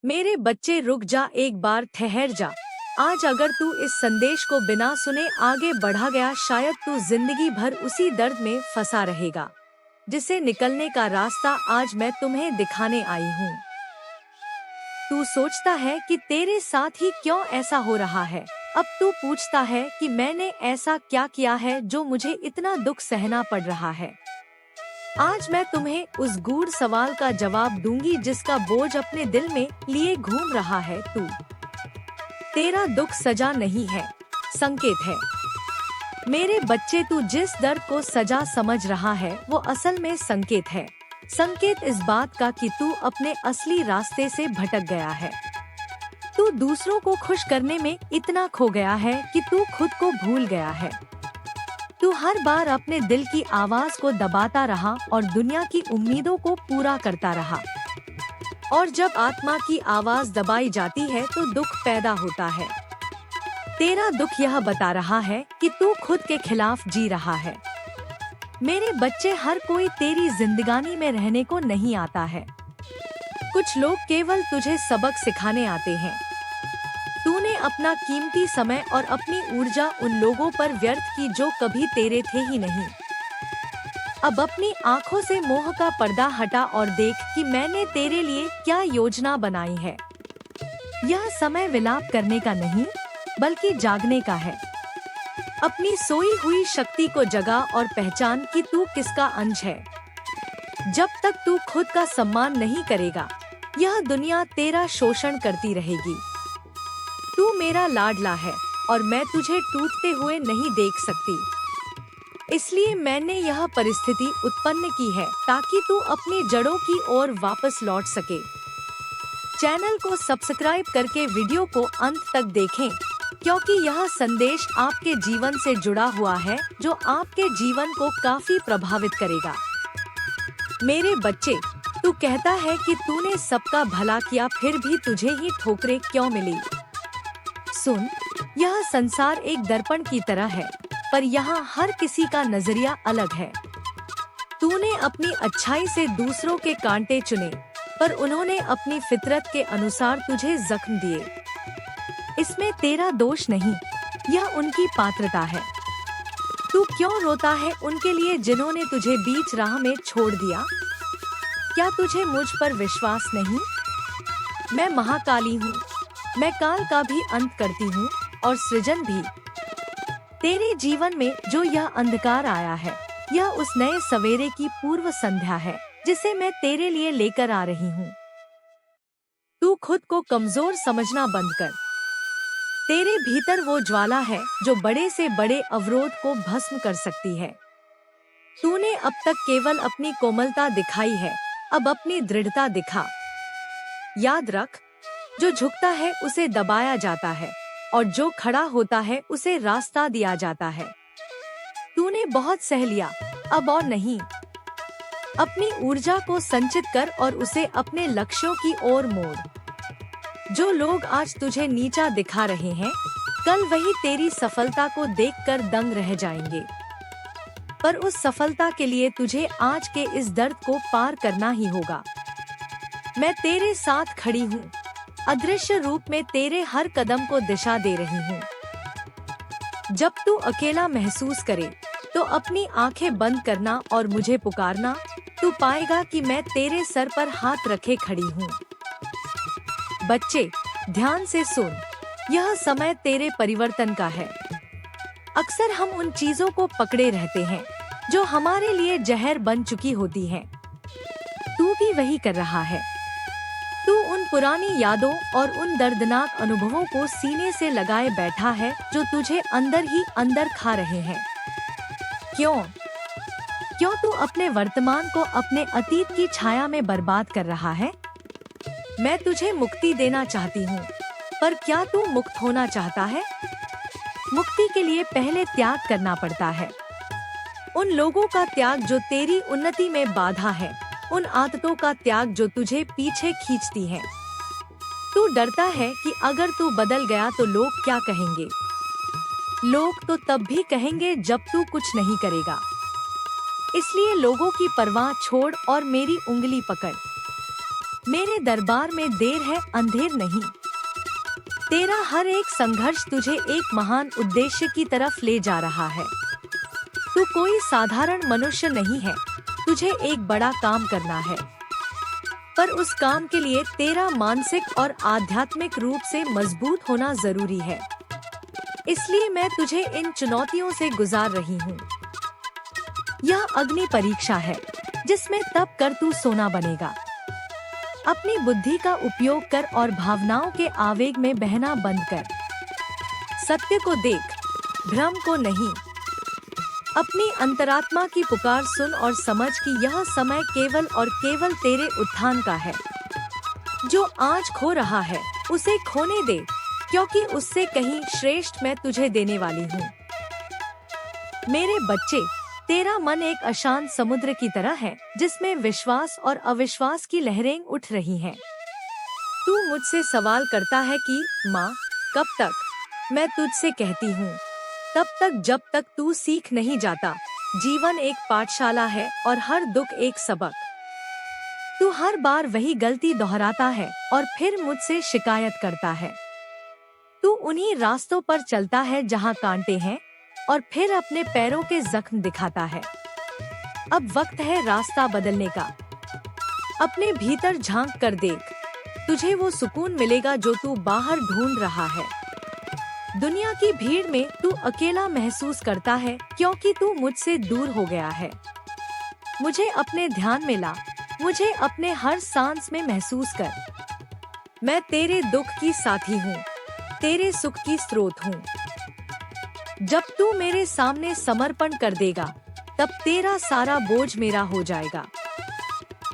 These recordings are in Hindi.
मेरे बच्चे रुक जा, एक बार ठहर जा। आज अगर तू इस संदेश को बिना सुने आगे बढ़ा गया, शायद तू जिंदगी भर उसी दर्द में फंसा रहेगा जिसे निकलने का रास्ता आज मैं तुम्हें दिखाने आई हूँ। तू सोचता है कि तेरे साथ ही क्यों ऐसा हो रहा है। अब तू पूछता है कि मैंने ऐसा क्या किया है जो मुझे इतना दुख सहना पड़ रहा है। आज मैं तुम्हें उस गूढ़ सवाल का जवाब दूंगी जिसका बोझ अपने दिल में लिए घूम रहा है तू। तेरा दुख सजा नहीं है, संकेत है। मेरे बच्चे, तू जिस दर्द को सजा समझ रहा है वो असल में संकेत है। संकेत इस बात का कि तू अपने असली रास्ते से भटक गया है। तू दूसरों को खुश करने में इतना खो गया है कि तू खुद को भूल गया है। तू हर बार अपने दिल की आवाज को दबाता रहा और दुनिया की उम्मीदों को पूरा करता रहा। और जब आत्मा की आवाज दबाई जाती है तो दुख पैदा होता है। तेरा दुख यह बता रहा है कि तू खुद के खिलाफ जी रहा है। मेरे बच्चे, हर कोई तेरी जिंदगानी में रहने को नहीं आता है। कुछ लोग केवल तुझे सबक सिखाने आते हैं। तूने अपना कीमती समय और अपनी ऊर्जा उन लोगों पर व्यर्थ की जो कभी तेरे थे ही नहीं। अब अपनी आँखों से मोह का पर्दा हटा और देख कि मैंने तेरे लिए क्या योजना बनाई है। यह समय विलाप करने का नहीं, बल्कि जागने का है। अपनी सोई हुई शक्ति को जगा और पहचान कि तू किसका अंश है। जब तक तू खुद का सम्मान नहीं करेगा, यह दुनिया तेरा शोषण करती रहेगी। तू मेरा लाडला है और मैं तुझे टूटते हुए नहीं देख सकती। इसलिए मैंने यह परिस्थिति उत्पन्न की है ताकि तू अपनी जड़ों की ओर वापस लौट सके। चैनल को सब्सक्राइब करके वीडियो को अंत तक देखें, क्योंकि यह संदेश आपके जीवन से जुड़ा हुआ है जो आपके जीवन को काफी प्रभावित करेगा। मेरे बच्चे, तू कहता है कि तूने सबका भला किया, फिर भी तुझे ही ठोकरें क्यों मिली। सुन, यह संसार एक दर्पण की तरह है, पर यहाँ हर किसी का नजरिया अलग है। तूने अपनी अच्छाई से दूसरों के कांटे चुने, पर उन्होंने अपनी फितरत के अनुसार तुझे जख्म दिए। इसमें तेरा दोष नहीं, यह उनकी पात्रता है। तू क्यों रोता है उनके लिए जिन्होंने तुझे बीच राह में छोड़ दिया? क्या तुझे मुझ पर विश्वास नहीं? मैं महाकाली हूँ, मैं काल का भी अंत करती हूँ और सृजन भी। तेरे जीवन में जो यह अंधकार आया है, यह उस नए सवेरे की पूर्व संध्या है जिसे मैं तेरे लिए लेकर आ रही हूँ। तू खुद को कमजोर समझना बंद कर। तेरे भीतर वो ज्वाला है जो बड़े से बड़े अवरोध को भस्म कर सकती है। तूने अब तक केवल अपनी कोमलता दिखाई है, अब अपनी दृढ़ता दिखा। याद रख, जो झुकता है उसे दबाया जाता है और जो खड़ा होता है उसे रास्ता दिया जाता है। तूने बहुत सह लिया, अब और नहीं। अपनी ऊर्जा को संचित कर और उसे अपने लक्ष्यों की ओर मोड़। जो लोग आज तुझे नीचा दिखा रहे हैं, कल वही तेरी सफलता को देखकर दंग रह जाएंगे। पर उस सफलता के लिए तुझे आज के इस दर्द को पार करना ही होगा। मैं तेरे साथ खड़ी हूँ, अदृश्य रूप में तेरे हर कदम को दिशा दे रही हूँ। जब तू अकेला महसूस करे तो अपनी आंखें बंद करना और मुझे पुकारना। तू पाएगा कि मैं तेरे सर पर हाथ रखे खड़ी हूँ। बच्चे, ध्यान से सुन, यह समय तेरे परिवर्तन का है। अक्सर हम उन चीजों को पकड़े रहते हैं जो हमारे लिए जहर बन चुकी होती हैं। तू भी वही कर रहा है। तू उन पुरानी यादों और उन दर्दनाक अनुभवों को सीने से लगाए बैठा है जो तुझे अंदर ही अंदर खा रहे हैं। क्यों तू अपने वर्तमान को अपने अतीत की छाया में बर्बाद कर रहा है? मैं तुझे मुक्ति देना चाहती हूँ, पर क्या तू मुक्त होना चाहता है? मुक्ति के लिए पहले त्याग करना पड़ता है। उन लोगों का त्याग जो तेरी उन्नति में बाधा है, उन आदतों का त्याग जो तुझे पीछे खींचती हैं। तू डरता है कि अगर तू बदल गया तो लोग क्या कहेंगे। लोग तो तब भी कहेंगे जब तू कुछ नहीं करेगा। इसलिए लोगों की परवाह छोड़ और मेरी उंगली पकड़। मेरे दरबार में देर है, अंधेर नहीं। तेरा हर एक संघर्ष तुझे एक महान उद्देश्य की तरफ ले जा रहा है। तू कोई साधारण मनुष्य नहीं है, तुझे एक बड़ा काम करना है। पर उस काम के लिए तेरा मानसिक और आध्यात्मिक रूप से मजबूत होना जरूरी है। इसलिए मैं तुझे इन चुनौतियों से गुजार रही हूँ। यह अग्नि परीक्षा है जिसमें तप कर तू सोना बनेगा। अपनी बुद्धि का उपयोग कर और भावनाओं के आवेग में बहना बंद कर। सत्य को देख, भ्रम को नहीं। अपनी अंतरात्मा की पुकार सुन और समझ कि यह समय केवल और केवल तेरे उत्थान का है। जो आज खो रहा है उसे खोने दे, क्योंकि उससे कहीं श्रेष्ठ मैं तुझे देने वाली हूँ। मेरे बच्चे, तेरा मन एक अशांत समुद्र की तरह है जिसमें विश्वास और अविश्वास की लहरें उठ रही हैं। तू मुझसे सवाल करता है कि माँ, कब तक? मैं तुझसे कहती हूँ, तब तक जब तक तू सीख नहीं जाता। जीवन एक पाठशाला है और हर दुख एक सबक। तू हर बार वही गलती दोहराता है और फिर मुझसे शिकायत करता है। तू उन्हीं रास्तों पर चलता है जहाँ कांटे हैं और फिर अपने पैरों के जख्म दिखाता है। अब वक्त है रास्ता बदलने का। अपने भीतर झांक कर देख, तुझे वो सुकून मिलेगा जो तू बाहर ढूंढ रहा है। दुनिया की भीड़ में तू अकेला महसूस करता है क्योंकि तू मुझसे दूर हो गया है। मुझे अपने ध्यान में ला, मुझे अपने हर सांस में महसूस कर। मैं तेरे दुख की साथी हूँ, तेरे सुख की स्रोत हूँ। जब तू मेरे सामने समर्पण कर देगा, तब तेरा सारा बोझ मेरा हो जाएगा।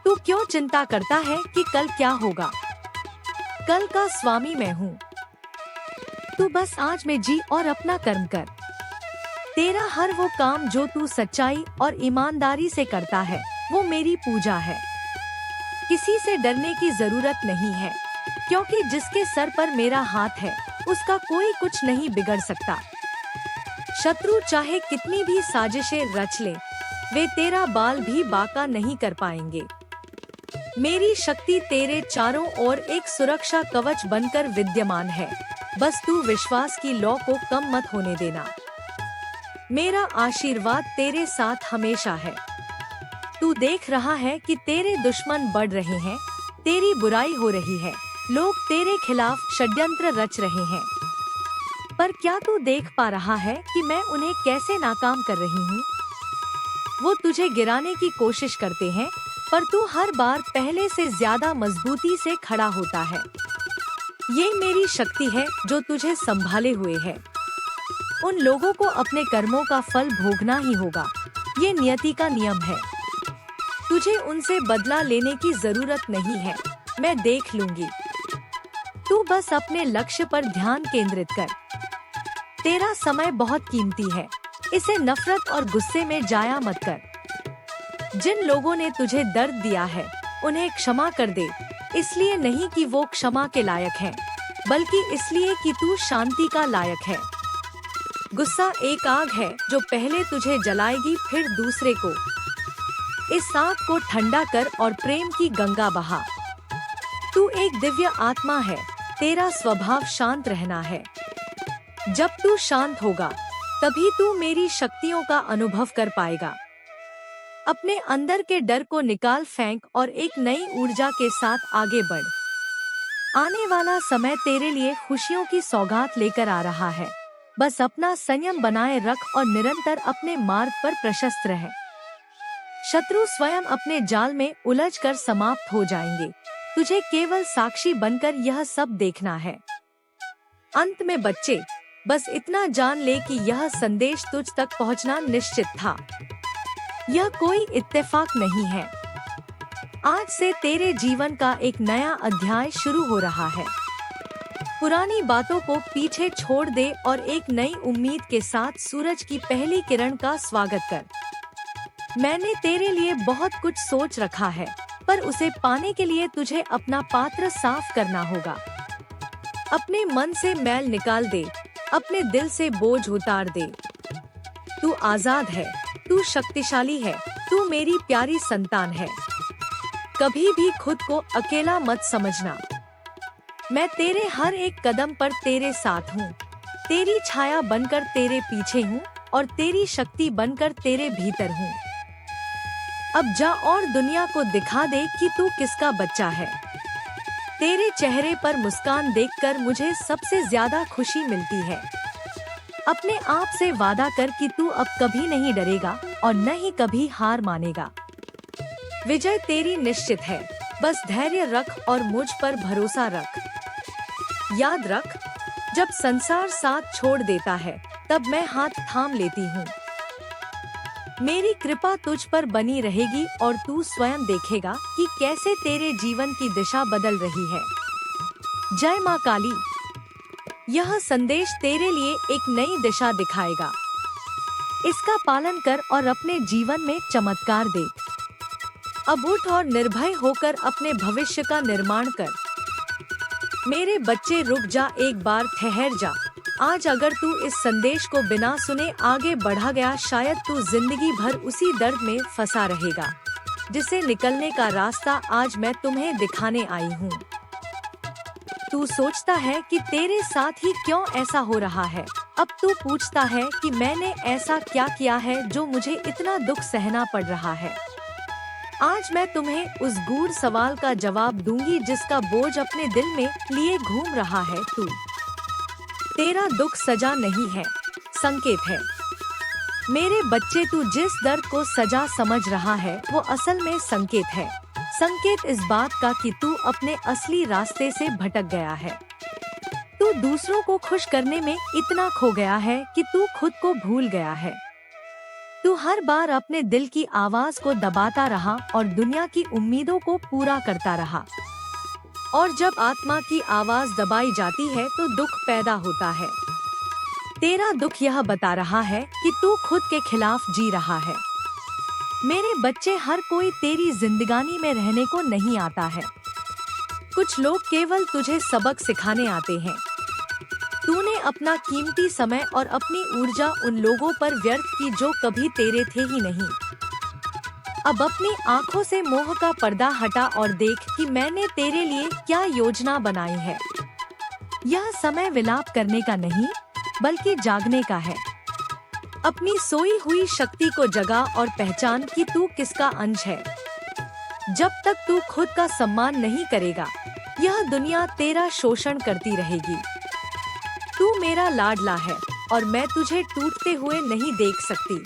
तू क्यों चिंता करता है कि कल क्या होगा? कल का स्वामी मैं हूँ। तू बस आज में जी और अपना कर्म कर। तेरा हर वो काम जो तू सच्चाई और ईमानदारी से करता है, वो मेरी पूजा है। किसी से डरने की जरूरत नहीं है, क्योंकि जिसके सर पर मेरा हाथ है, उसका कोई कुछ नहीं बिगड़ सकता। शत्रु चाहे कितनी भी साजिशें रच ले, वे तेरा बाल भी बांका नहीं कर पाएंगे। मेरी शक्ति तेरे चारों ओर एक सुरक्षा कवच बनकर विद्यमान है। बस तू विश्वास की लौ को कम मत होने देना। मेरा आशीर्वाद तेरे साथ हमेशा है। तू देख रहा है कि तेरे दुश्मन बढ़ रहे हैं, तेरी बुराई हो रही है, लोग तेरे खिलाफ षड्यंत्र रच रहे हैं। पर क्या तू देख पा रहा है कि मैं उन्हें कैसे नाकाम कर रही हूँ? वो तुझे गिराने की कोशिश करते हैं, पर तू हर बार पहले से ज्यादा मजबूती से खड़ा होता है। ये मेरी शक्ति है जो तुझे संभाले हुए है। उन लोगों को अपने कर्मों का फल भोगना ही होगा, ये नियति का नियम है। तुझे उनसे बदला लेने की जरूरत नहीं है, मैं देख लूंगी। तू बस अपने लक्ष्य पर ध्यान केंद्रित कर। तेरा समय बहुत कीमती है, इसे नफरत और गुस्से में जाया मत कर। जिन लोगों ने तुझे दर्द दिया है, उन्हें क्षमा कर दे, इसलिए नहीं कि वो क्षमा के लायक हैं, बल्कि इसलिए कि तू शांति का लायक है। गुस्सा एक आग है जो पहले तुझे जलाएगी, फिर दूसरे को। इस आग को ठंडा कर और प्रेम की गंगा बहा। तू एक दिव्य आत्मा है, तेरा स्वभाव शांत रहना है। जब तू शांत होगा, तभी तू मेरी शक्तियों का अनुभव कर पाएगा। अपने अंदर के डर को निकाल फेंक और एक नई ऊर्जा के साथ आगे बढ़। आने वाला समय तेरे लिए खुशियों की सौगात लेकर आ रहा है। बस अपना संयम बनाए रख और निरंतर अपने मार्ग पर प्रशस्त रह। शत्रु स्वयं अपने जाल में उलझकर समाप्त हो जाएंगे। तुझे केवल साक्षी बनकर यह सब देखना है। अंत में बच्चे, बस इतना जान ले कि यह संदेश तुझ तक पहुंचना निश्चित था। यह कोई इत्तेफाक नहीं है। आज से तेरे जीवन का एक नया अध्याय शुरू हो रहा है। पुरानी बातों को पीछे छोड़ दे और एक नई उम्मीद के साथ सूरज की पहली किरण का स्वागत कर। मैंने तेरे लिए बहुत कुछ सोच रखा है, पर उसे पाने के लिए तुझे अपना पात्र साफ करना होगा। अपने मन से मैल निकाल दे, अपने दिल से बोझ उतार दे। तू आजाद है, तू शक्तिशाली है, तू मेरी प्यारी संतान है। कभी भी खुद को अकेला मत समझना। मैं तेरे हर एक कदम पर तेरे साथ हूँ। तेरी छाया बनकर तेरे पीछे हूँ और तेरी शक्ति बनकर तेरे भीतर हूँ। अब जा और दुनिया को दिखा दे कि तू किसका बच्चा है। तेरे चेहरे पर मुस्कान देखकर मुझे सबसे ज्यादा खुशी मिलती है। अपने आप से वादा कर कि तू अब कभी नहीं डरेगा और न ही कभी हार मानेगा। विजय तेरी निश्चित है, बस धैर्य रख और मुझ पर भरोसा रख। याद रख, जब संसार साथ छोड़ देता है तब मैं हाथ थाम लेती हूँ। मेरी कृपा तुझ पर बनी रहेगी और तू स्वयं देखेगा कि कैसे तेरे जीवन की दिशा बदल रही है। जय माँ काली। यह संदेश तेरे लिए एक नई दिशा दिखाएगा। इसका पालन कर और अपने जीवन में चमत्कार देख। अब उठ और निर्भय होकर अपने भविष्य का निर्माण कर। मेरे बच्चे रुक जा, एक बार ठहर जा। आज अगर तू इस संदेश को बिना सुने आगे बढ़ा गया, शायद तू जिंदगी भर उसी दर्द में फंसा रहेगा, जिसे निकलने का रास्ता आज मैं तुम्हें दिखाने आई हूँ। तू सोचता है कि तेरे साथ ही क्यों ऐसा हो रहा है। अब तू पूछता है कि मैंने ऐसा क्या किया है जो मुझे इतना दुख सहना पड़ रहा है। आज मैं तुम्हें उस गूढ़ सवाल का जवाब दूंगी जिसका बोझ अपने दिल में लिए घूम रहा है तू। तेरा दुख सजा नहीं है, संकेत है। मेरे बच्चे, तू जिस दर्द को सजा समझ रहा है वो असल में संकेत है। संकेत इस बात का कि तू अपने असली रास्ते से भटक गया है। तू दूसरों को खुश करने में इतना खो गया है कि तू खुद को भूल गया है। तू हर बार अपने दिल की आवाज को दबाता रहा और दुनिया की उम्मीदों को पूरा करता रहा। और जब आत्मा की आवाज दबाई जाती है तो दुख पैदा होता है। तेरा दुख यह बता रहा है कि तू खुद के खिलाफ जी रहा है। मेरे बच्चे, हर कोई तेरी जिंदगानी में रहने को नहीं आता है। कुछ लोग केवल तुझे सबक सिखाने आते हैं। तूने अपना कीमती समय और अपनी ऊर्जा उन लोगों पर व्यर्थ की जो कभी तेरे थे ही नहीं। अब अपनी आँखों से मोह का पर्दा हटा और देख कि मैंने तेरे लिए क्या योजना बनाई है। यह समय विलाप करने का नहीं, बल्कि जागने का है। अपनी सोई हुई शक्ति को जगा और पहचान कि तू किसका अंश है। जब तक तू खुद का सम्मान नहीं करेगा, यह दुनिया तेरा शोषण करती रहेगी। तू मेरा लाडला है और मैं तुझे टूटते हुए नहीं देख सकती।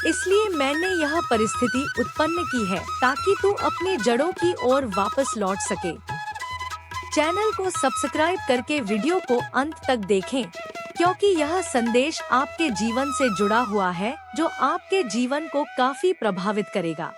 इसलिए मैंने यह परिस्थिति उत्पन्न की है ताकि तू अपनी जड़ों की ओर वापस लौट सके। चैनल को सब्सक्राइब करके वीडियो को अंत तक देखें, क्योंकि यह संदेश आपके जीवन से जुड़ा हुआ है जो आपके जीवन को काफी प्रभावित करेगा।